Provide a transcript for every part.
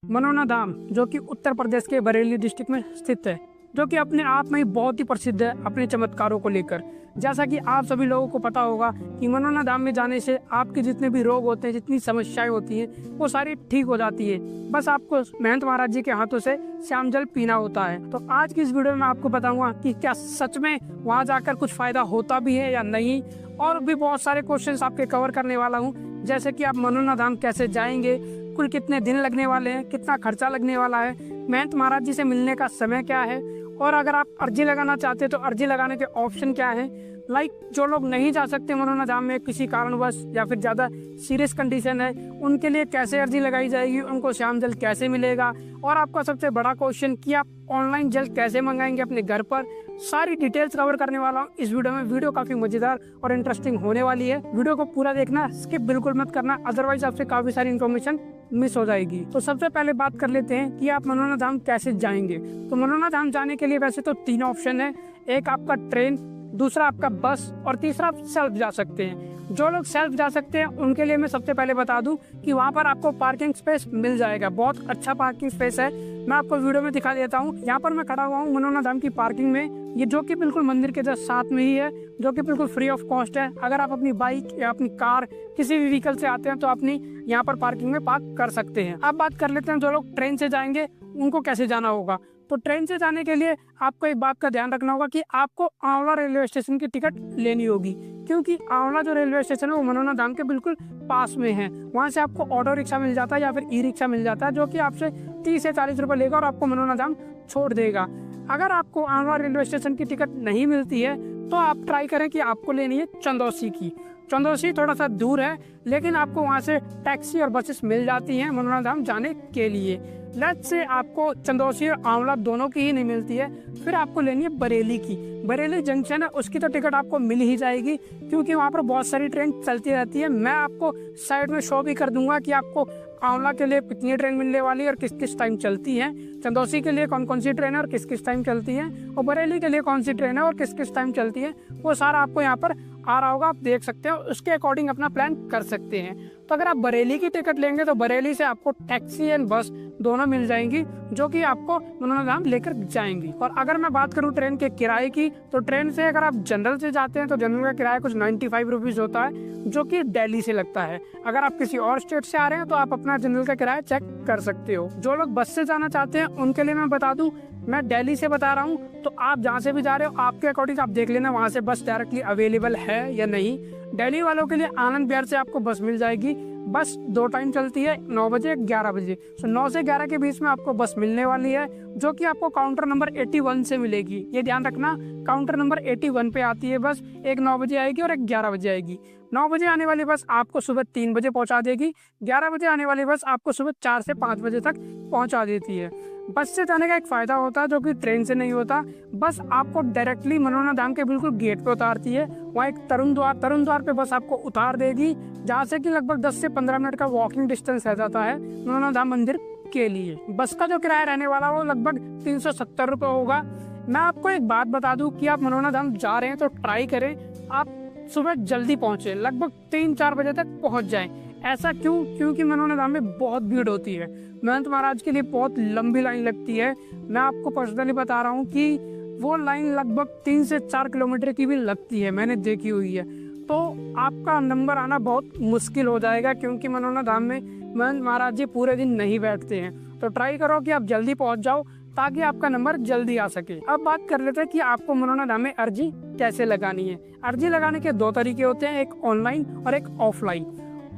मनोना धाम जो कि उत्तर प्रदेश के बरेली डिस्ट्रिक्ट में स्थित है, जो कि अपने आप में ही बहुत ही प्रसिद्ध है अपने चमत्कारों को लेकर। जैसा कि आप सभी लोगों को पता होगा कि मनोना धाम में जाने से आपके जितने भी रोग होते हैं, जितनी समस्याएं होती हैं, वो सारी ठीक हो जाती है। बस आपको महंत महाराज जी के हाथों से श्याम जल पीना होता है। तो आज की इस वीडियो में आपको बताऊंगा कि क्या सच में वहाँ जाकर कुछ फायदा होता भी है या नहीं, और भी बहुत सारे क्वेश्चंस आपके कवर करने वाला हूँ। जैसे कि आप मनोना धाम कैसे जाएंगे, कुल कितने दिन लगने वाले हैं, कितना खर्चा लगने वाला है, महंत महाराज जी से मिलने का समय क्या है, और अगर आप अर्जी लगाना चाहते हैं तो अर्जी लगाने के ऑप्शन क्या है। जो लोग नहीं जा सकते मनोना धाम में किसी कारणवश या फिर ज़्यादा सीरियस कंडीशन है, उनके लिए कैसे अर्जी लगाई जाएगी, उनको श्याम जल कैसे मिलेगा, और आपका सबसे बड़ा क्वेश्चन कि आप ऑनलाइन जल कैसे मंगाएंगे अपने घर पर, सारी डिटेल्स कवर करने वाला हूँ इस वीडियो में। वीडियो काफ़ी मज़ेदार और इंटरेस्टिंग होने वाली है। वीडियो को पूरा देखना, स्किप बिल्कुल मत करना, अदरवाइज आपसे काफ़ी सारी इन्फॉर्मेशन मिस हो जाएगी। तो सबसे पहले बात कर लेते हैं कि आप मनोना धाम कैसे जाएंगे। तो मनोना धाम जाने के लिए वैसे तो 3 ऑप्शन है। एक आपका ट्रेन, दूसरा आपका बस, और तीसरा आप सेल्फ जा सकते हैं। जो लोग सेल्फ जा सकते हैं उनके लिए मैं सबसे पहले बता दूं कि वहाँ पर आपको पार्किंग स्पेस मिल जाएगा। बहुत अच्छा पार्किंग स्पेस है, मैं आपको वीडियो में दिखा देता हूँ। यहाँ पर मैं खड़ा हुआ हूँ मनोना धाम की पार्किंग में, ये जो कि बिल्कुल मंदिर के जस्ट साथ में ही है, जो कि बिल्कुल फ्री ऑफ कॉस्ट है। अगर आप अपनी बाइक या अपनी कार किसी भी व्हीकल से आते हैं तो अपनी यहाँ पर पार्किंग में पार्क कर सकते हैं। अब बात कर लेते हैं जो लोग ट्रेन से जाएंगे उनको कैसे जाना होगा। तो ट्रेन से जाने के लिए आपको एक बात का ध्यान रखना होगा कि आपको आंवला रेलवे स्टेशन की टिकट लेनी होगी, क्योंकि आंवला जो रेलवे स्टेशन है वो मनोना धाम के बिल्कुल पास में है। वहाँ से आपको ऑटो रिक्शा मिल जाता है या फिर ई रिक्शा मिल जाता है, जो कि आपसे 30 से 40 रुपये लेगा और आपको मनोना धाम छोड़ देगा। अगर आपको आंवला रेलवे स्टेशन की टिकट नहीं मिलती है तो आप ट्राई करें कि आपको लेनी है चंदौसी की। चंदौसी थोड़ा सा दूर है, लेकिन आपको वहाँ से टैक्सी और बसेस मिल जाती हैं मनोना धाम जाने के लिए। लेट्स से आपको चंदौसी और आंवला दोनों की ही नहीं मिलती है, फिर आपको लेनी है बरेली की। बरेली जंक्शन है, उसकी तो टिकट आपको मिल ही जाएगी, क्योंकि वहाँ पर बहुत सारी ट्रेन चलती रहती है। मैं आपको साइड में शो भी कर दूंगा कि आपको आंवला के लिए कितनी ट्रेन मिलने वाली है और किस किस टाइम चलती है, चंदौसी के लिए कौन कौन सी ट्रेन है और किस किस टाइम चलती है, और बरेली के लिए कौन सी ट्रेन है और किस किस टाइम चलती है, वो सारा आपको यहाँ पर आ रहा होगा, आप देख सकते हो। उसके अकॉर्डिंग अपना प्लान कर सकते हैं। तो अगर आप बरेली की टिकट लेंगे तो बरेली से आपको टैक्सी एंड बस दोनों मिल जाएंगी, जो कि आपको मनोना धाम लेकर जाएंगी। और अगर मैं बात करूं ट्रेन के किराए की, तो ट्रेन से अगर आप जनरल से जाते हैं तो जनरल का किराया कुछ 95 रुपीज़ होता है, जो कि दिल्ली से लगता है। अगर आप किसी और स्टेट से आ रहे हैं तो आप अपना जनरल का किराया चेक कर सकते हो। जो लोग बस से जाना चाहते हैं उनके लिए मैं बता दूं, मैं दिल्ली से बता रहा हूँ, तो आप जहाँ से भी जा रहे हो आपके अकॉर्डिंग आप देख लेना वहाँ से बस डायरेक्टली अवेलेबल है या नहीं। दिल्ली वालों के लिए आनंद विहार से आपको बस मिल जाएगी। बस 2 टाइम चलती है, 9 बजे 11 बजे। सो 9 से 11 के बीच में आपको बस मिलने वाली है, जो कि आपको काउंटर नंबर 81 से मिलेगी। ये ध्यान रखना, काउंटर नंबर 81 पे आती है बस। एक 9 बजे आएगी और एक 11 बजे आएगी। 9 बजे आने वाली बस आपको सुबह 3 बजे पहुंचा देगी। 11 बजे आने वाली बस आपको सुबह 4 से 5 बजे तक पहुंचा देती है। बस से जाने का एक फायदा होता है जो कि ट्रेन से नहीं होता। बस आपको डायरेक्टली मनोना धाम के बिल्कुल गेट पे उतारती है। वहाँ एक तरुण द्वार पे बस आपको उतार देगी, जहाँ से कि लगभग 10 से 15 मिनट का वॉकिंग डिस्टेंस रह जाता है मनोना धाम मंदिर के लिए। बस का जो किराया रहने वाला वो लगभग 370 रुपये होगा। मैं आपको एक बात बता दूं कि आप मनोना धाम जा रहे हैं तो ट्राई करें आप सुबह जल्दी पहुंचे, लगभग 3-4 बजे तक पहुंच जाएं। ऐसा क्यों? क्योंकि मनोना धाम में बहुत भीड़ होती है। महंत महाराज के लिए बहुत लंबी लाइन लगती है। मैं आपको पर्सनली बता रहा हूँ कि वो लाइन लगभग 3 से 4 किलोमीटर की भी लगती है, मैंने देखी हुई है। तो आपका नंबर आना बहुत मुश्किल हो जाएगा, क्योंकि मनोना धाम में महंत महाराज जी पूरे दिन नहीं बैठते हैं। तो ट्राई करो कि आप जल्दी पहुँच जाओ ताकि आपका नंबर जल्दी आ सके। अब बात कर लेते हैं कि आपको मनोना धाम में अर्जी कैसे लगानी है। अर्जी लगाने के 2 तरीके होते हैं, एक ऑनलाइन और एक ऑफलाइन।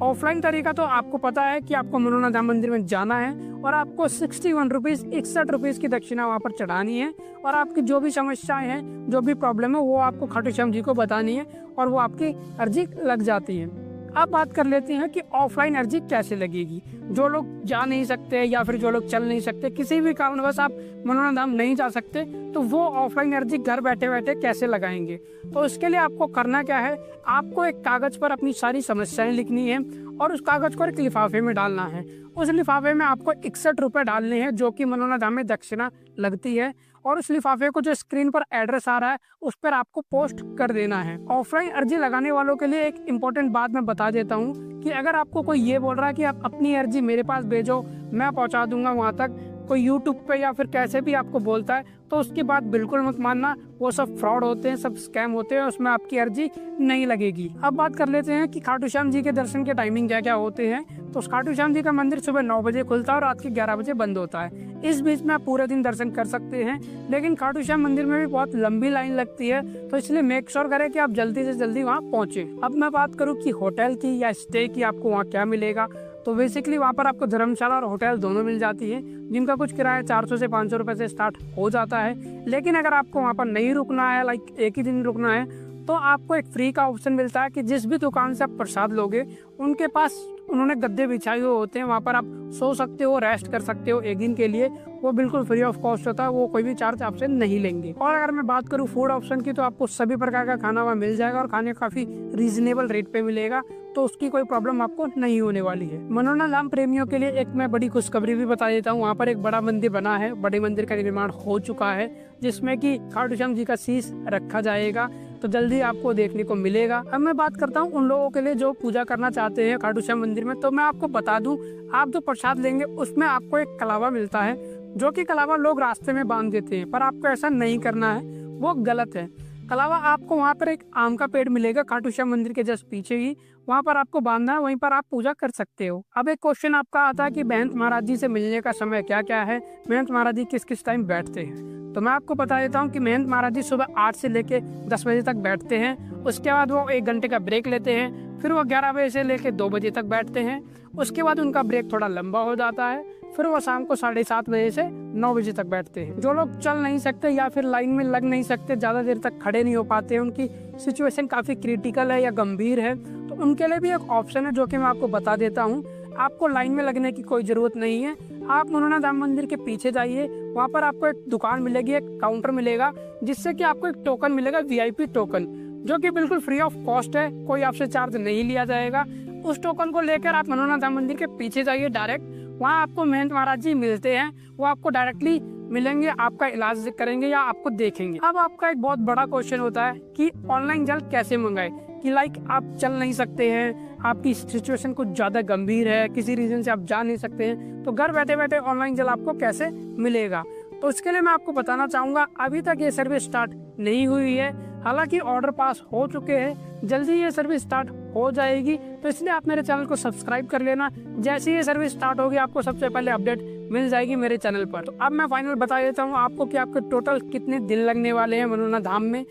ऑफलाइन तरीका तो आपको पता है कि आपको मनोना धाम मंदिर में जाना है और आपको 61 रुपीज़ 61 रुपीज़ की दक्षिणा वहाँ पर चढ़ानी है, और आपकी जो भी समस्याएं हैं, जो भी प्रॉब्लम है, वो आपको खाटू श्याम जी को बतानी है और वो आपकी अर्जी लग जाती है। अब बात कर लेते हैं कि ऑफलाइन अर्जी कैसे लगेगी। जो लोग जा नहीं सकते या फिर जो लोग चल नहीं सकते, किसी भी कारणवश आप मनोना धाम नहीं जा सकते, तो वो ऑफलाइन अर्जी घर बैठे बैठे कैसे लगाएंगे। तो इसके लिए आपको करना क्या है, आपको एक कागज पर अपनी सारी समस्याएं लिखनी है और उस कागज को एक लिफाफे में डालना है। उस लिफाफे में आपको 61 रुपये डालने हैं, जो कि मनोना धाम में दक्षिणा लगती है। और उस लिफाफे को जो स्क्रीन पर एड्रेस आ रहा है उस पर आपको पोस्ट कर देना है। ऑफलाइन अर्जी लगाने वालों के लिए एक इम्पोर्टेंट बात मैं बता देता हूँ कि अगर आपको कोई ये बोल रहा है कि आप अपनी अर्जी मेरे पास भेजो, मैं पहुँचा दूंगा वहाँ तक, कोई यूट्यूब पे या फिर कैसे भी आपको बोलता है, तो उसकी बात बिल्कुल मत मानना। वो सब फ्रॉड होते हैं, सब स्कैम होते हैं, उसमें आपकी अर्जी नहीं लगेगी। अब बात कर लेते हैं कि खाटू श्याम जी के दर्शन के टाइमिंग क्या क्या होते हैं। तो खाटू श्याम जी का मंदिर सुबह 9 बजे खुलता है और रात के 11 बजे बंद होता है। इस बीच में आप पूरे दिन दर्शन कर सकते हैं, लेकिन खाटू श्याम मंदिर में भी बहुत लंबी लाइन लगती है, तो इसलिए मेक श्योर करें कि आप जल्दी से जल्दी वहाँ पहुँचे। अब मैं बात करूँ कि होटल की या स्टे की आपको वहाँ क्या मिलेगा, तो बेसिकली वहाँ पर आपको धर्मशाला और होटल दोनों मिल जाती है, जिनका कुछ किराया 400 से 500 रुपए से स्टार्ट हो जाता है। लेकिन अगर आपको वहाँ पर नहीं रुकना है, लाइक एक ही दिन रुकना है, तो आपको एक फ्री का ऑप्शन मिलता है कि जिस भी दुकान से आप प्रसाद लोगे उनके पास उन्होंने गद्दे बिछाए हुए होते हैं, वहाँ पर आप सो सकते हो, रेस्ट कर सकते हो एक दिन के लिए। वो बिल्कुल फ्री ऑफ कॉस्ट होता है, वो कोई भी चार्ज आपसे नहीं लेंगे। और अगर मैं बात करूँ फूड ऑप्शन की, तो आपको सभी प्रकार का खाना वहाँ मिल जाएगा और खाने काफी रीजनेबल रेट पे मिलेगा, तो उसकी कोई प्रॉब्लम आपको नहीं होने वाली है। मनोना धाम प्रेमियों के लिए एक मैं बड़ी खुशखबरी भी बता देता हूँ। वहाँ पर एक बड़ा मंदिर बना है, बड़े मंदिर का निर्माण हो चुका है, जिसमें कि खाटू श्याम जी का शीश रखा जाएगा, तो जल्दी आपको देखने को मिलेगा। अब मैं बात करता हूँ उन लोगों के लिए जो पूजा करना चाहते हैं खाटू श्याम मंदिर में। तो मैं आपको बता दूं, आप जो प्रसाद लेंगे उसमें आपको एक कलावा मिलता है, जो कि कलावा लोग रास्ते में बांध देते हैं, पर आपको ऐसा नहीं करना है, वो गलत है। कलावा आपको वहाँ पर एक आम का पेड़ मिलेगा खाटू श्याम मंदिर के जस्ट पीछे ही, वहाँ पर आपको बांधना है, वहीं पर आप पूजा कर सकते हो। अब एक क्वेश्चन आपका आता है कि महंत महाराज जी से मिलने का समय क्या क्या है, महंत महाराज जी किस किस टाइम बैठते हैं। तो मैं आपको बता देता हूँ कि महंत महाराज जी सुबह 8 से लेके 10 बजे तक बैठते हैं। उसके बाद वो 1 घंटे का ब्रेक लेते हैं, फिर वो 11 बजे से लेके 2 बजे तक बैठते हैं। उसके बाद उनका ब्रेक थोड़ा लंबा हो जाता है, फिर वो शाम को 7:30 बजे से 9 बजे तक बैठते हैं। जो लोग चल नहीं सकते या फिर लाइन में लग नहीं सकते, ज़्यादा देर तक खड़े नहीं हो पाते हैं, उनकी सिचुएशन काफ़ी क्रिटिकल है या गंभीर है, तो उनके लिए भी एक ऑप्शन है जो कि मैं आपको बता देता हूँ। आपको लाइन में लगने की कोई ज़रूरत नहीं है। आप मनोना धाम मंदिर के पीछे जाइए, वहाँ पर आपको एक दुकान मिलेगी, एक काउंटर मिलेगा, जिससे कि आपको एक टोकन मिलेगा, VIP टोकन, जो कि बिल्कुल फ्री ऑफ कॉस्ट है, कोई आपसे चार्ज नहीं लिया जाएगा। उस टोकन को लेकर आप मनोना धाम मंदिर के पीछे जाइए डायरेक्ट, वहाँ आपको महंत महाराज जी मिलते हैं, वो आपको डायरेक्टली मिलेंगे, आपका इलाज करेंगे या आपको देखेंगे। अब आपका एक बहुत बड़ा क्वेश्चन होता है कि ऑनलाइन जल कैसे मंगाए, कि लाइक आप चल नहीं सकते हैं, आपकी सिचुएशन कुछ ज़्यादा गंभीर है, किसी रीज़न से आप जा नहीं सकते हैं, तो घर बैठे बैठे ऑनलाइन जल आपको कैसे मिलेगा। तो इसके लिए मैं आपको बताना चाहूँगा, अभी तक ये सर्विस स्टार्ट नहीं हुई है, हालांकि ऑर्डर पास हो चुके हैं, जल्दी ये सर्विस स्टार्ट हो जाएगी, तो इसलिए आप मेरे चैनल को सब्सक्राइब कर लेना। जैसे ये सर्विस स्टार्ट होगी आपको सबसे पहले अपडेट मिल जाएगी मेरे चैनल पर। तो अब मैं फाइनल बता देता हूँ आपको कि आपके टोटल कितने दिन लगने वाले हैं मनोना धाम में।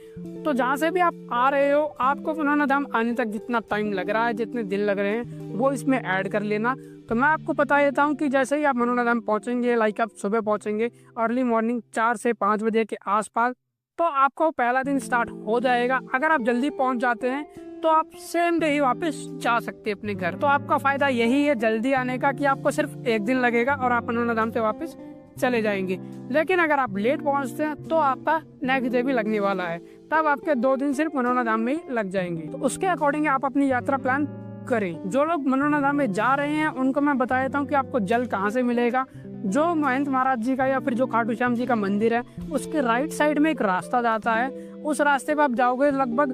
तो जहाँ से भी आप आ रहे हो, आपको मनोना धाम आने तक जितना टाइम लग रहा है, जितने दिन लग रहे हैं, वो इसमें ऐड कर लेना। तो मैं आपको बता देता हूँ कि जैसे ही आप मनोना धाम पहुँचेंगे, लाइक आप सुबह पहुँचेंगे अर्ली मॉर्निंग 4 से 5 बजे के आसपास, तो आपको पहला दिन स्टार्ट हो जाएगा। अगर आप जल्दी पहुँच जाते हैं तो आप सेम डे ही वापस जा सकते हैं अपने घर। तो आपका फायदा यही है जल्दी आने का, कि आपको सिर्फ 1 दिन लगेगा और आप मनोना धाम से वापस चले जाएंगे। लेकिन अगर आप लेट पहुंचते हैं तो आपका नेक्स्ट डे भी लगने वाला है, तब आपके 2 दिन सिर्फ मनोना धाम में ही लग जाएंगे। तो उसके अकॉर्डिंग आप अपनी यात्रा प्लान करें। जो लोग मनोना धाम में जा रहे हैं उनको मैं बता देता हूँ कि आपको जल कहाँ से मिलेगा। जो महंत महाराज जी का या फिर जो खाटू श्याम जी का मंदिर है, उसके राइट साइड में एक रास्ता जाता है, उस रास्ते पे आप जाओगे लगभग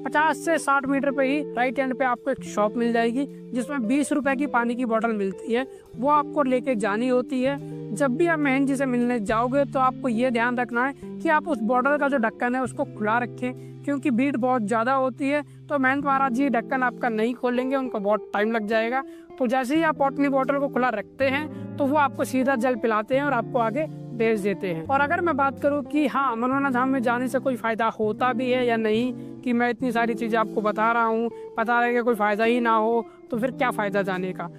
50 से 60 मीटर पे ही राइट हैंड पे आपको एक शॉप मिल जाएगी, जिसमें 20 रुपए की पानी की बोतल मिलती है, वो आपको लेके जानी होती है। जब भी आप महंत जी से मिलने जाओगे तो आपको ये ध्यान रखना है कि आप उस बोतल का जो ढक्कन है उसको खुला रखें, क्योंकि भीड़ बहुत ज़्यादा होती है, तो महंत महाराज जी ढक्कन आपका नहीं खोलेंगे, उनको बहुत टाइम लग जाएगा। तो जैसे ही आप अपनी बोतल को खुला रखते हैं तो वो आपको सीधा जल पिलाते हैं और आपको आगे भेज देते हैं। और अगर मैं बात करूं कि हाँ मनोना धाम में जाने से कोई फ़ायदा होता भी है या नहीं, कि मैं इतनी सारी चीज़ें आपको बता रहा हूँ, पता लगे कोई फ़ायदा ही ना हो, तो फिर क्या फ़ायदा जाने का।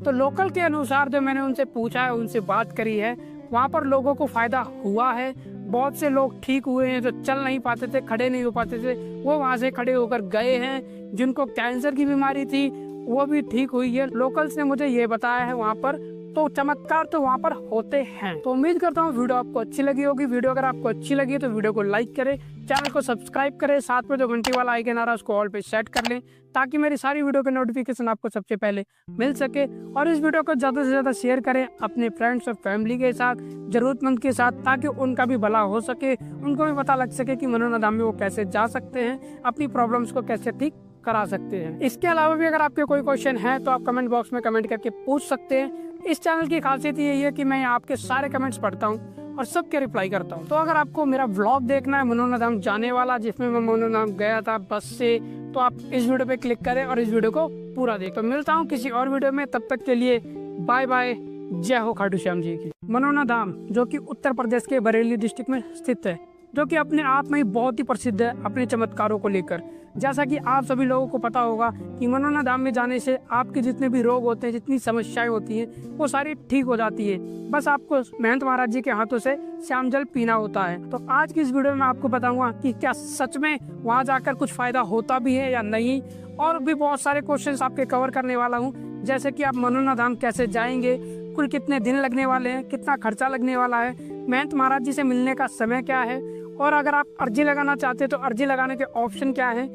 तो लोकल के अनुसार जो मैंने उनसे पूछा है, उनसे बात करी है, वहाँ पर लोगों को फ़ायदा हुआ है। बहुत से लोग ठीक हुए हैं, जो चल नहीं पाते थे, खड़े नहीं हो पाते थे, वो वहाँ से खड़े होकर गए हैं। जिनको कैंसर की बीमारी थी वो भी ठीक हुई है। लोकल्स ने मुझे ये बताया है वहाँ पर तो चमत्कार तो वहाँ पर होते हैं। तो उम्मीद करता हूँ वीडियो आपको अच्छी लगी होगी। वीडियो अगर आपको अच्छी लगी तो वीडियो को लाइक करें, चैनल को सब्सक्राइब करें, साथ में जो घंटी वाला आइकन आ रहा है उसको ऑल पे सेट कर लें ताकि मेरी सारी वीडियो के नोटिफिकेशन आपको सबसे पहले मिल सके। और इस वीडियो को ज़्यादा से ज़्यादा शेयर करें अपने फ्रेंड्स और फैमिली के साथ, ज़रूरतमंद के साथ, ताकि उनका भी भला हो सके, उनको भी पता लग सके कि मनोरंजन धाम में वो कैसे जा सकते हैं, अपनी प्रॉब्लम्स को कैसे ठीक करा सकते हैं। इसके अलावा भी अगर आपके कोई क्वेश्चन है तो आप कमेंट बॉक्स में कमेंट करके पूछ सकते हैं। इस चैनल की खासियत यही है कि मैं आपके सारे कमेंट्स पढ़ता हूँ और सबके रिप्लाई करता हूँ। तो अगर आपको मेरा व्लॉग देखना है मनोरंजन धाम जाने वाला, जिसमें मैं मनोरंजन धाम गया था बस से, तो आप इस वीडियो पे क्लिक करें और इस वीडियो को पूरा देखें। तो मिलता हूँ किसी और वीडियो में, तब तक के लिए बाय बाय। जय हो खाटू श्याम जी की। मनोरंजन धाम जो कि उत्तर प्रदेश के बरेली डिस्ट्रिक्ट में स्थित है, जो कि अपने आप में ही बहुत ही प्रसिद्ध है अपने चमत्कारों को लेकर। जैसा कि आप सभी लोगों को पता होगा कि मनोरंजन धाम में जाने से आपके जितने भी रोग होते हैं, जितनी समस्याएं होती हैं, वो सारी ठीक हो जाती है। बस आपको महंत महाराज जी के हाथों से श्याम जल पीना होता है। तो आज की इस वीडियो में आपको बताऊंगा कि क्या सच में वहाँ जाकर कुछ फायदा होता भी है या नहीं, और भी बहुत सारे क्वेश्चन आपके कवर करने वाला हूँ। जैसे कि आप मनोरंजन धाम कैसे जाएंगे, कुल कितने दिन लगने वाले हैं, कितना खर्चा लगने वाला है, महंत महाराज जी से मिलने का समय क्या है, और अगर आप अर्जी लगाना चाहते हैं तो अर्जी लगाने के ऑप्शन क्या है।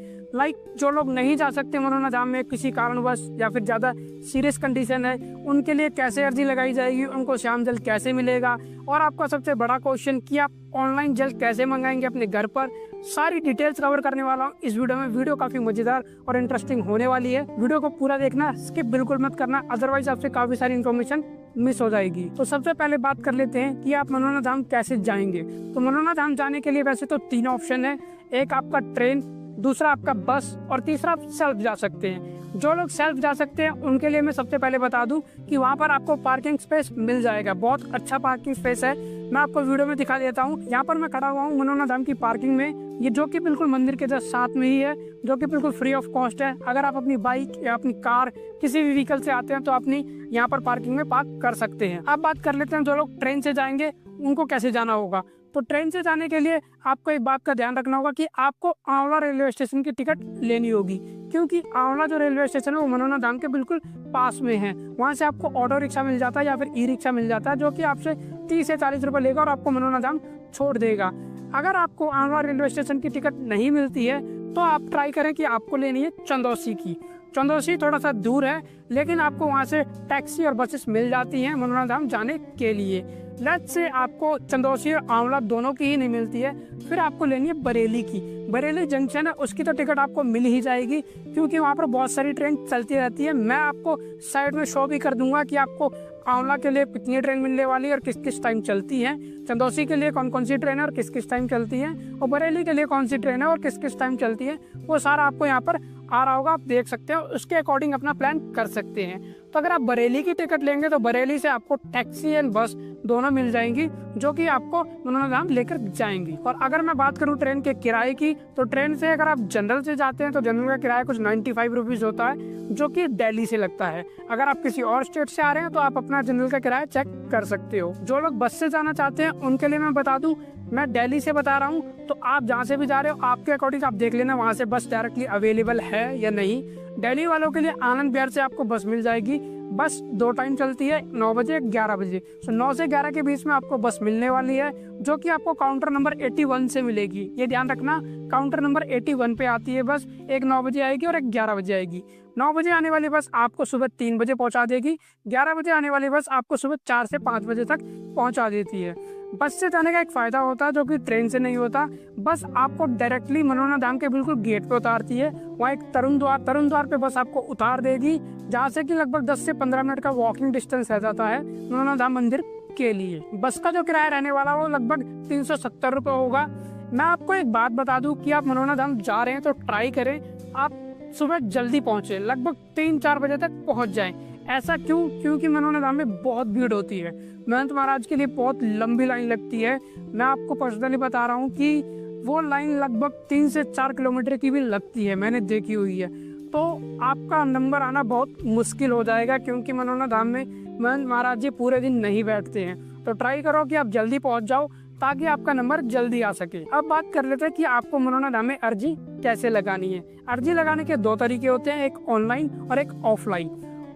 जो लोग नहीं जा सकते मनोरंजन धाम में किसी कारणवश या फिर ज़्यादा सीरियस कंडीशन है, उनके लिए कैसे अर्जी लगाई जाएगी, उनको श्याम जल कैसे मिलेगा, और आपका सबसे बड़ा क्वेश्चन कि आप ऑनलाइन जल कैसे मंगाएंगे अपने घर पर, सारी डिटेल्स कवर करने वाला हूँ इस वीडियो में। वीडियो काफ़ी मज़ेदार और इंटरेस्टिंग होने वाली है। वीडियो को पूरा देखना, स्किप बिल्कुल मत करना, अदरवाइज आपसे काफ़ी सारी इन्फॉर्मेशन मिस हो जाएगी। तो सबसे पहले बात कर लेते हैं कि आप मनोरंजन धाम कैसे जाएंगे। तो मनोरंजन धाम जाने के लिए वैसे तो 3 ऑप्शन है, एक आपका ट्रेन, दूसरा आपका बस, और तीसरा आप सेल्फ जा सकते हैं। जो लोग सेल्फ जा सकते हैं उनके लिए मैं सबसे पहले बता दूं कि वहाँ पर आपको पार्किंग स्पेस मिल जाएगा। बहुत अच्छा पार्किंग स्पेस है, मैं आपको वीडियो में दिखा देता हूँ। यहाँ पर मैं खड़ा हुआ हूँ मनोरंजन धाम की पार्किंग में, ये जो कि बिल्कुल मंदिर के जस्ट साथ में ही है, जो कि बिल्कुल फ्री ऑफ कॉस्ट है। अगर आप अपनी बाइक या अपनी कार किसी भी व्हीकल से आते हैं तो अपनी यहाँ पर पार्किंग में पार्क कर सकते हैं। अब बात कर लेते हैं जो लोग ट्रेन से जाएंगे उनको कैसे जाना होगा। तो ट्रेन से जाने के लिए आपको एक बात का ध्यान रखना होगा कि आपको आंवला रेलवे स्टेशन की टिकट लेनी होगी, क्योंकि आंवला जो रेलवे स्टेशन है वो मनोरंजन धाम के बिल्कुल पास में है। वहाँ से आपको ऑटो रिक्शा मिल जाता है या फिर ई रिक्शा मिल जाता है, जो कि आपसे 30 से 40 रुपये लेगा और आपको मनोरंजन धाम छोड़ देगा। अगर आपको आंवला रेलवे स्टेशन की टिकट नहीं मिलती है तो आप ट्राई करें कि आपको लेनी है चंदौसी की। चंदौसी थोड़ा सा दूर है, लेकिन आपको वहाँ से टैक्सी और बसेस मिल जाती हैं मनोरंजन धाम जाने के लिए। लेट्स से आपको चंदौसी और आंवला दोनों की ही नहीं मिलती है, फिर आपको लेनी है बरेली की। बरेली जंक्शन है, उसकी तो टिकट आपको मिल ही जाएगी, क्योंकि वहाँ पर बहुत सारी ट्रेन चलती रहती है। मैं आपको साइड में शो भी कर दूंगा कि आपको आंवला के लिए कितनी ट्रेन मिलने वाली है और किस किस टाइम चलती है, चंदौसी के लिए कौन कौन सी ट्रेन है और किस किस टाइम चलती है, और बरेली के लिए कौन सी ट्रेन है और किस किस टाइम चलती है, वो सारा आपको यहाँ पर आ रहा होगा, आप देख सकते हो। उसके अकॉर्डिंग अपना प्लान कर सकते हैं। तो अगर आप बरेली की टिकट लेंगे तो बरेली से आपको टैक्सी एंड बस दोनों मिल जाएंगी, जो कि आपको मनोरंजन धाम लेकर जाएंगी। और अगर मैं बात करूं ट्रेन के किराए की, तो ट्रेन से अगर आप जनरल से जाते हैं तो जनरल का किराया कुछ 95 रुपीज़ होता है, जो कि दिल्ली से लगता है। अगर आप किसी और स्टेट से आ रहे हैं तो आप अपना जनरल का किराया चेक कर सकते हो। जो लोग बस से जाना चाहते हैं उनके लिए मैं बता दूं, मैं दिल्ली से बता रहा हूँ, तो आप जहाँ से भी जा रहे हो आपके अकॉर्डिंग आप देख लेना वहाँ से बस डायरेक्टली अवेलेबल है या नहीं। दिल्ली वालों के लिए आनंद विहार से आपको बस मिल जाएगी। बस 2 टाइम चलती है, 9 बजे 11 बजे। 9 से 11 के बीच में आपको बस मिलने वाली है, जो कि आपको काउंटर नंबर 81 से मिलेगी। ये ध्यान रखना, काउंटर नंबर 81 पे आती है बस। एक 9 बजे आएगी और एक 11 बजे आएगी। 9 बजे आने वाली बस आपको सुबह 3 बजे पहुंचा देगी। 11 बजे आने वाली बस आपको सुबह 4 से 5 बजे तक पहुंचा देती है। बस से जाने का एक फायदा होता है जो कि ट्रेन से नहीं होता। बस आपको डायरेक्टली मनोरंजन धाम के बिल्कुल गेट पे उतारती है। वहाँ एक तरुण द्वार पे बस आपको उतार देगी, जहाँ से कि लगभग 10 से 15 मिनट का वॉकिंग डिस्टेंस रह जाता है मनोरंजन धाम मंदिर के लिए। बस का जो किराया रहने वाला वो लगभग 370 रुपये होगा। मैं आपको एक बात बता दूं कि आप मनोरंजन धाम जा रहे हैं तो ट्राई करें आप सुबह जल्दी पहुंचे, लगभग 3-4 बजे तक पहुंच जाएं। ऐसा क्यों? क्योंकि मनोरंजन धाम में बहुत भीड़ होती है। महंत महाराज के लिए बहुत लंबी लाइन लगती है। मैं आपको पर्सनली बता रहा हूँ कि वो लाइन लगभग 3 से 4 किलोमीटर की भी लगती है, मैंने देखी हुई है। तो आपका नंबर आना बहुत मुश्किल हो जाएगा, क्योंकि मनोरंजन धाम में महंत महाराज जी पूरे दिन नहीं बैठते हैं। तो ट्राई करो कि आप जल्दी पहुँच जाओ ताकि आपका नंबर जल्दी आ सके। अब बात कर लेते हैं कि आपको मनोरंजन धाम में अर्जी कैसे लगानी है। अर्जी लगाने के 2 तरीके होते हैं, एक ऑनलाइन और एक ऑफलाइन।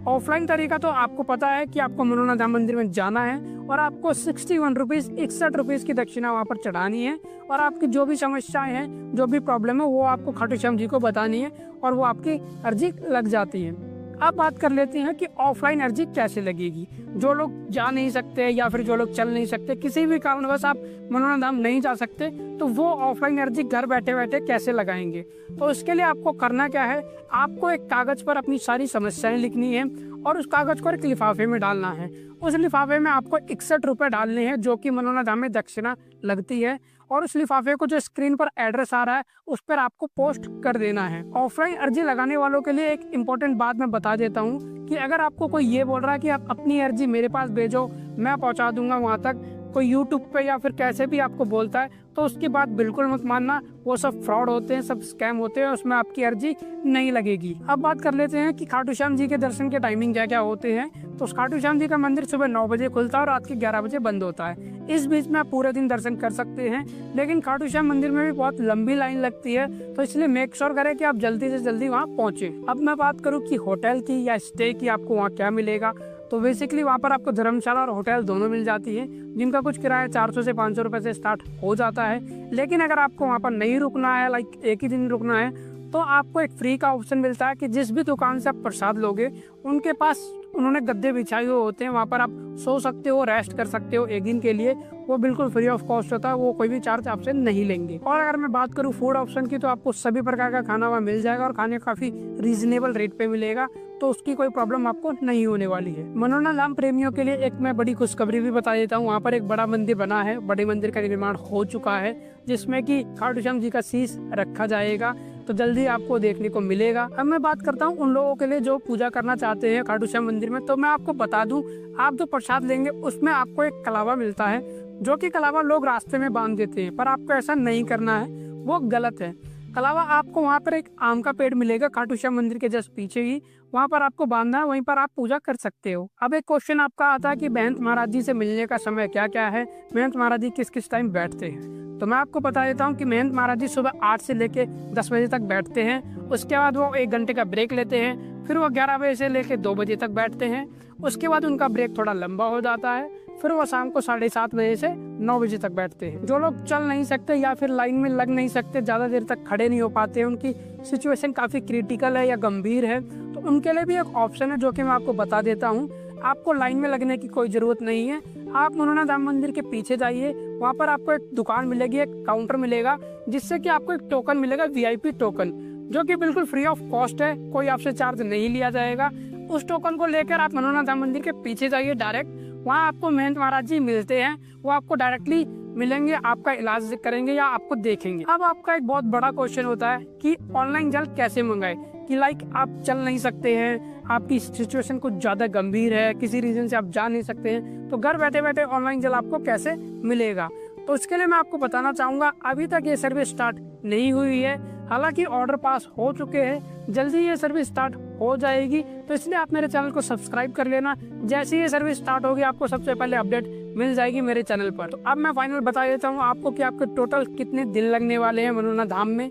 ऑफलाइन तरीका तो आपको पता है कि आपको मनोना धाम मंदिर में जाना है और आपको 61 रुपीज़ 61 रुपीज़ की दक्षिणा वहाँ पर चढ़ानी है और आपकी जो भी समस्याएं हैं, जो भी प्रॉब्लम है, वो आपको खाटू श्याम जी को बतानी है और वो आपकी अर्जी लग जाती है। अब बात कर लेते हैं कि ऑफलाइन अर्जी कैसे लगेगी। जो लोग जा नहीं सकते या फिर जो लोग चल नहीं सकते, किसी भी कारणवश आप मनोना धाम नहीं जा सकते, तो वो ऑफलाइन अर्जी घर बैठे बैठे कैसे लगाएंगे। तो इसके लिए आपको करना क्या है, आपको एक कागज पर अपनी सारी समस्याएं लिखनी है और उस कागज को एक लिफाफे में डालना है। उस लिफाफे में आपको 61 रुपये डालने हैं जो कि मनोना धाम में दक्षिणा लगती है, और उस लिफाफे को जो स्क्रीन पर एड्रेस आ रहा है उस पर आपको पोस्ट कर देना है। ऑफलाइन अर्जी लगाने वालों के लिए एक इम्पोर्टेंट बात मैं बता देता हूँ कि अगर आपको कोई ये बोल रहा है कि आप अपनी अर्जी मेरे पास भेजो, मैं पहुँचा दूंगा वहाँ तक, कोई यूट्यूब पे या फिर कैसे भी आपको बोलता है, तो उसकी बात बिल्कुल मत मानना। वो सब फ्रॉड होते हैं, सब स्कैम होते हैं, उसमें आपकी अर्जी नहीं लगेगी। अब बात कर लेते हैं कि खाटू श्याम जी के दर्शन के टाइमिंग क्या क्या होते हैं। तो खाटू श्याम जी का मंदिर सुबह 9 बजे खुलता है और रात के 11 बजे बंद होता है। इस बीच में आप पूरे दिन दर्शन कर सकते हैं, लेकिन खाटू श्याम मंदिर में भी बहुत लंबी लाइन लगती है, तो इसलिए मेक श्योर करें कि आप जल्दी से जल्दी वहाँ पहुँचे। अब मैं बात करूँ कि होटल की या स्टे की आपको वहाँ क्या मिलेगा, तो बेसिकली वहाँ पर आपको धर्मशाला और होटल दोनों मिल जाती है, जिनका कुछ किराया 400 से 500 रुपये से स्टार्ट हो जाता है। लेकिन अगर आपको वहाँ पर नहीं रुकना है, लाइक एक ही दिन रुकना है, तो आपको एक फ्री का ऑप्शन मिलता है कि जिस भी दुकान से आप प्रसाद लोगे उनके पास उन्होंने गद्दे बिछाए हुए होते हैं, वहाँ पर आप सो सकते हो, रेस्ट कर सकते हो एक दिन के लिए। वो बिल्कुल फ्री ऑफ कॉस्ट होता है, वो कोई भी चार्ज आपसे नहीं लेंगे। और अगर मैं बात करूँ फूड ऑप्शन की, तो आपको सभी प्रकार का खाना वहाँ मिल जाएगा और खाने काफ़ी रीजनेबल रेट पे मिलेगा, तो उसकी कोई प्रॉब्लम आपको नहीं होने वाली है। मनोना धाम प्रेमियों के लिए एक मैं बड़ी खुशखबरी भी बता देता हूँ। वहाँ पर एक बड़ा मंदिर बना है, बड़े मंदिर का निर्माण हो चुका है, जिसमें कि खाटू श्याम जी का शीश रखा जाएगा, तो जल्दी आपको देखने को मिलेगा। अब मैं बात करता हूँ उन लोगों के लिए जो पूजा करना चाहते हैं खाटू श्याम मंदिर में। तो मैं आपको बता दूं, आप जो प्रसाद लेंगे उसमें आपको एक कलावा मिलता है, जो कि कलावा लोग रास्ते में बांध देते हैं, पर आपको ऐसा नहीं करना है, वो गलत है। कलावा आपको वहाँ पर एक आम का पेड़ मिलेगा खाटू श्याम मंदिर के जस्ट पीछे ही, वहाँ पर आपको बांधना है, वहीं पर आप पूजा कर सकते हो। अब एक क्वेश्चन आपका आता है कि महंत महाराज जी से मिलने का समय क्या क्या है, महंत महाराज जी किस किस टाइम बैठते हैं। तो मैं आपको बता देता हूँ कि महंत महाराज जी सुबह 8 से लेके 10 बजे तक बैठते हैं। उसके बाद वो 1 घंटे का ब्रेक लेते हैं, फिर वो 11 बजे से लेके 2 बजे तक बैठते हैं। उसके बाद उनका ब्रेक थोड़ा लंबा हो जाता है, फिर वो शाम को 7:30 बजे से 9 बजे तक बैठते हैं। जो लोग चल नहीं सकते या फिर लाइन में लग नहीं सकते, ज़्यादा देर तक खड़े नहीं हो पाते, उनकी सिचुएशन काफ़ी क्रिटिकल है या गंभीर है, तो उनके लिए भी एक ऑप्शन है जो कि मैं आपको बता देता हूँ। आपको लाइन में लगने की कोई ज़रूरत नहीं है। आप मनोना धाम मंदिर के पीछे जाइए, वहाँ पर आपको एक दुकान मिलेगी, एक काउंटर मिलेगा, जिससे कि आपको एक टोकन मिलेगा, VIP टोकन, जो कि बिल्कुल फ्री ऑफ कॉस्ट है, कोई आपसे चार्ज नहीं लिया जाएगा। उस टोकन को लेकर आप मनोना धाम मंदिर के पीछे जाइए डायरेक्ट, वहाँ आपको महंत महाराज जी मिलते हैं, वो आपको डायरेक्टली मिलेंगे, आपका इलाज करेंगे या आपको देखेंगे। अब आपका एक बहुत बड़ा क्वेश्चन होता है कि ऑनलाइन जल कैसे मंगाए, कि लाइक आप चल नहीं सकते हैं, आपकी सिचुएशन कुछ ज़्यादा गंभीर है, किसी रीज़न से आप जा नहीं सकते हैं, तो घर बैठे बैठे ऑनलाइन जल आपको कैसे मिलेगा। तो इसके लिए मैं आपको बताना चाहूँगा, अभी तक ये सर्विस स्टार्ट नहीं हुई है, हालांकि ऑर्डर पास हो चुके हैं, जल्दी ये सर्विस स्टार्ट हो जाएगी, तो इसलिए आप मेरे चैनल को सब्सक्राइब कर लेना। जैसे ही ये सर्विस स्टार्ट होगी आपको सबसे पहले अपडेट मिल जाएगी मेरे चैनल पर। तो अब मैं फाइनल बता देता हूँ आपको कि आपके टोटल कितने दिन लगने वाले हैं मनोना धाम में।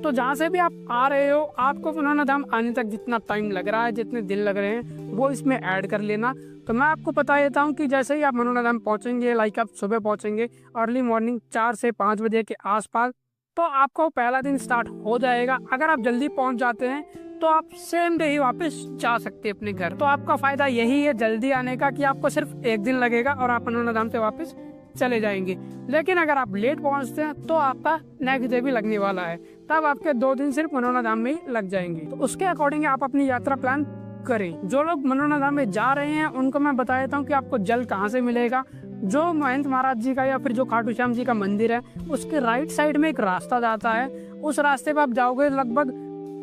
तो जहाँ से भी आप आ रहे हो, आपको मनोना धाम आने तक जितना टाइम लग रहा है, जितने दिन लग रहे हैं, वो इसमें ऐड कर लेना। तो मैं आपको बता देता हूँ कि जैसे ही आप मनोना धाम पहुँचेंगे, लाइक आप सुबह पहुँचेंगे अर्ली मॉर्निंग 4 से 5 बजे के आसपास, तो आपको पहला दिन स्टार्ट हो जाएगा। अगर आप जल्दी पहुंच जाते हैं तो आप सेम डे ही वापस जा सकते हैं अपने घर। तो आपका फायदा यही है जल्दी आने का कि आपको सिर्फ 1 दिन लगेगा और आप मनोना धाम से वापस चले जाएंगे। लेकिन अगर आप लेट पहुंचते हैं तो आपका नेक्स्ट डे भी लगने वाला है, तब आपके 2 दिन सिर्फ मनोना धाम में ही लग जाएंगे। तो उसके अकॉर्डिंग आप अपनी यात्रा प्लान करें। जो लोग मनोना धाम में जा रहे हैं उनको मैं बता देता हूँ कि आपको जल कहाँ से मिलेगा। जो महंत महाराज जी का या फिर जो खाटू श्याम जी का मंदिर है, उसके राइट साइड में एक रास्ता जाता है, उस रास्ते पे आप जाओगे लगभग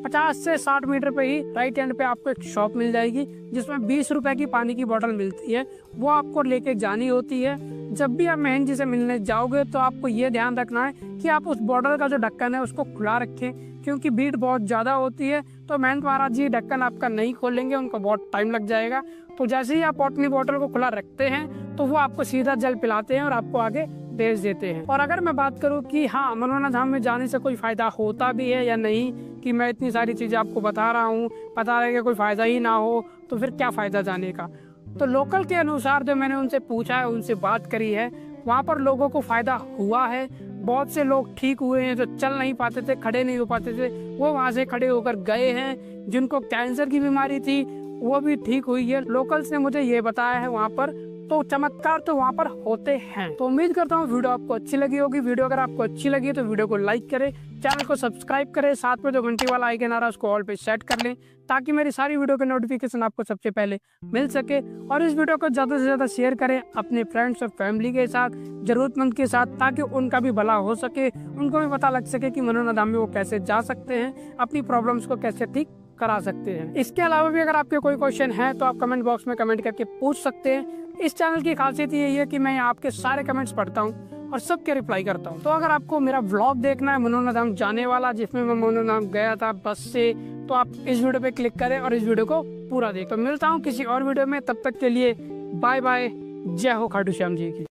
50 से 60 मीटर पे ही राइट हैंड पे आपको एक शॉप मिल जाएगी, जिसमें 20 रुपए की पानी की बोतल मिलती है, वो आपको लेके जानी होती है। जब भी आप महंत जी से मिलने जाओगे तो आपको ये ध्यान रखना है कि आप उस बोतल का जो ढक्कन है उसको खुला रखें, क्योंकि भीड़ बहुत ज़्यादा होती है। तो महंत महाराज जी ढक्कन आपका नहीं खोलेंगे, उनको बहुत टाइम लग जाएगा। तो जैसे ही आप अपनी बोतल को खुला रखते हैं तो वो आपको सीधा जल पिलाते हैं और आपको आगे भेज देते हैं। और अगर मैं बात करूं कि हाँ मनोना धाम में जाने से कोई फ़ायदा होता भी है या नहीं, कि मैं इतनी सारी चीज़ें आपको बता रहा हूँ, पता रहे कि कोई फ़ायदा ही ना हो, तो फिर क्या फ़ायदा जाने का। तो लोकल के अनुसार जो मैंने उनसे पूछा है, उनसे बात करी है, वहाँ पर लोगों को फ़ायदा हुआ है। बहुत से लोग ठीक हुए हैं, जो चल नहीं पाते थे, खड़े नहीं हो पाते थे, वो वहाँ से खड़े होकर गए हैं। जिनको कैंसर की बीमारी थी वो भी ठीक हुई है। लोकल्स ने मुझे ये बताया है वहाँ पर। तो चमत्कार तो वहाँ पर होते हैं। तो उम्मीद करता हूँ वीडियो आपको अच्छी लगी होगी। वीडियो अगर आपको अच्छी लगी तो वीडियो को लाइक करें, चैनल को सब्सक्राइब करें, साथ में जो घंटी वाला आइकन आ रहा है उसको ऑल पे सेट कर लें, ताकि मेरी सारी वीडियो के नोटिफिकेशन आपको सबसे पहले मिल सके। और इस वीडियो को ज़्यादा से ज़्यादा शेयर करें अपने फ्रेंड्स और फैमिली के साथ, ज़रूरतमंद के साथ, ताकि उनका भी भला हो सके, उनको भी पता लग सके कि मनोनाधाम में वो कैसे जा सकते हैं, अपनी प्रॉब्लम्स को कैसे ठीक करा सकते हैं। इसके अलावा भी अगर आपके कोई क्वेश्चन है तो आप कमेंट बॉक्स में कमेंट करके पूछ सकते हैं। इस चैनल की खासियत यही है कि मैं आपके सारे कमेंट्स पढ़ता हूँ और सबके रिप्लाई करता हूँ। तो अगर आपको मेरा व्लॉग देखना है मनोनाधाम जाने वाला, जिसमें मैं मनोनाधाम गया था बस से, तो आप इस वीडियो पे क्लिक करें और इस वीडियो को पूरा देखें। तो मिलता हूँ किसी और वीडियो में, तब तक के लिए बाय बाय। जय हो खाटू श्याम जी की।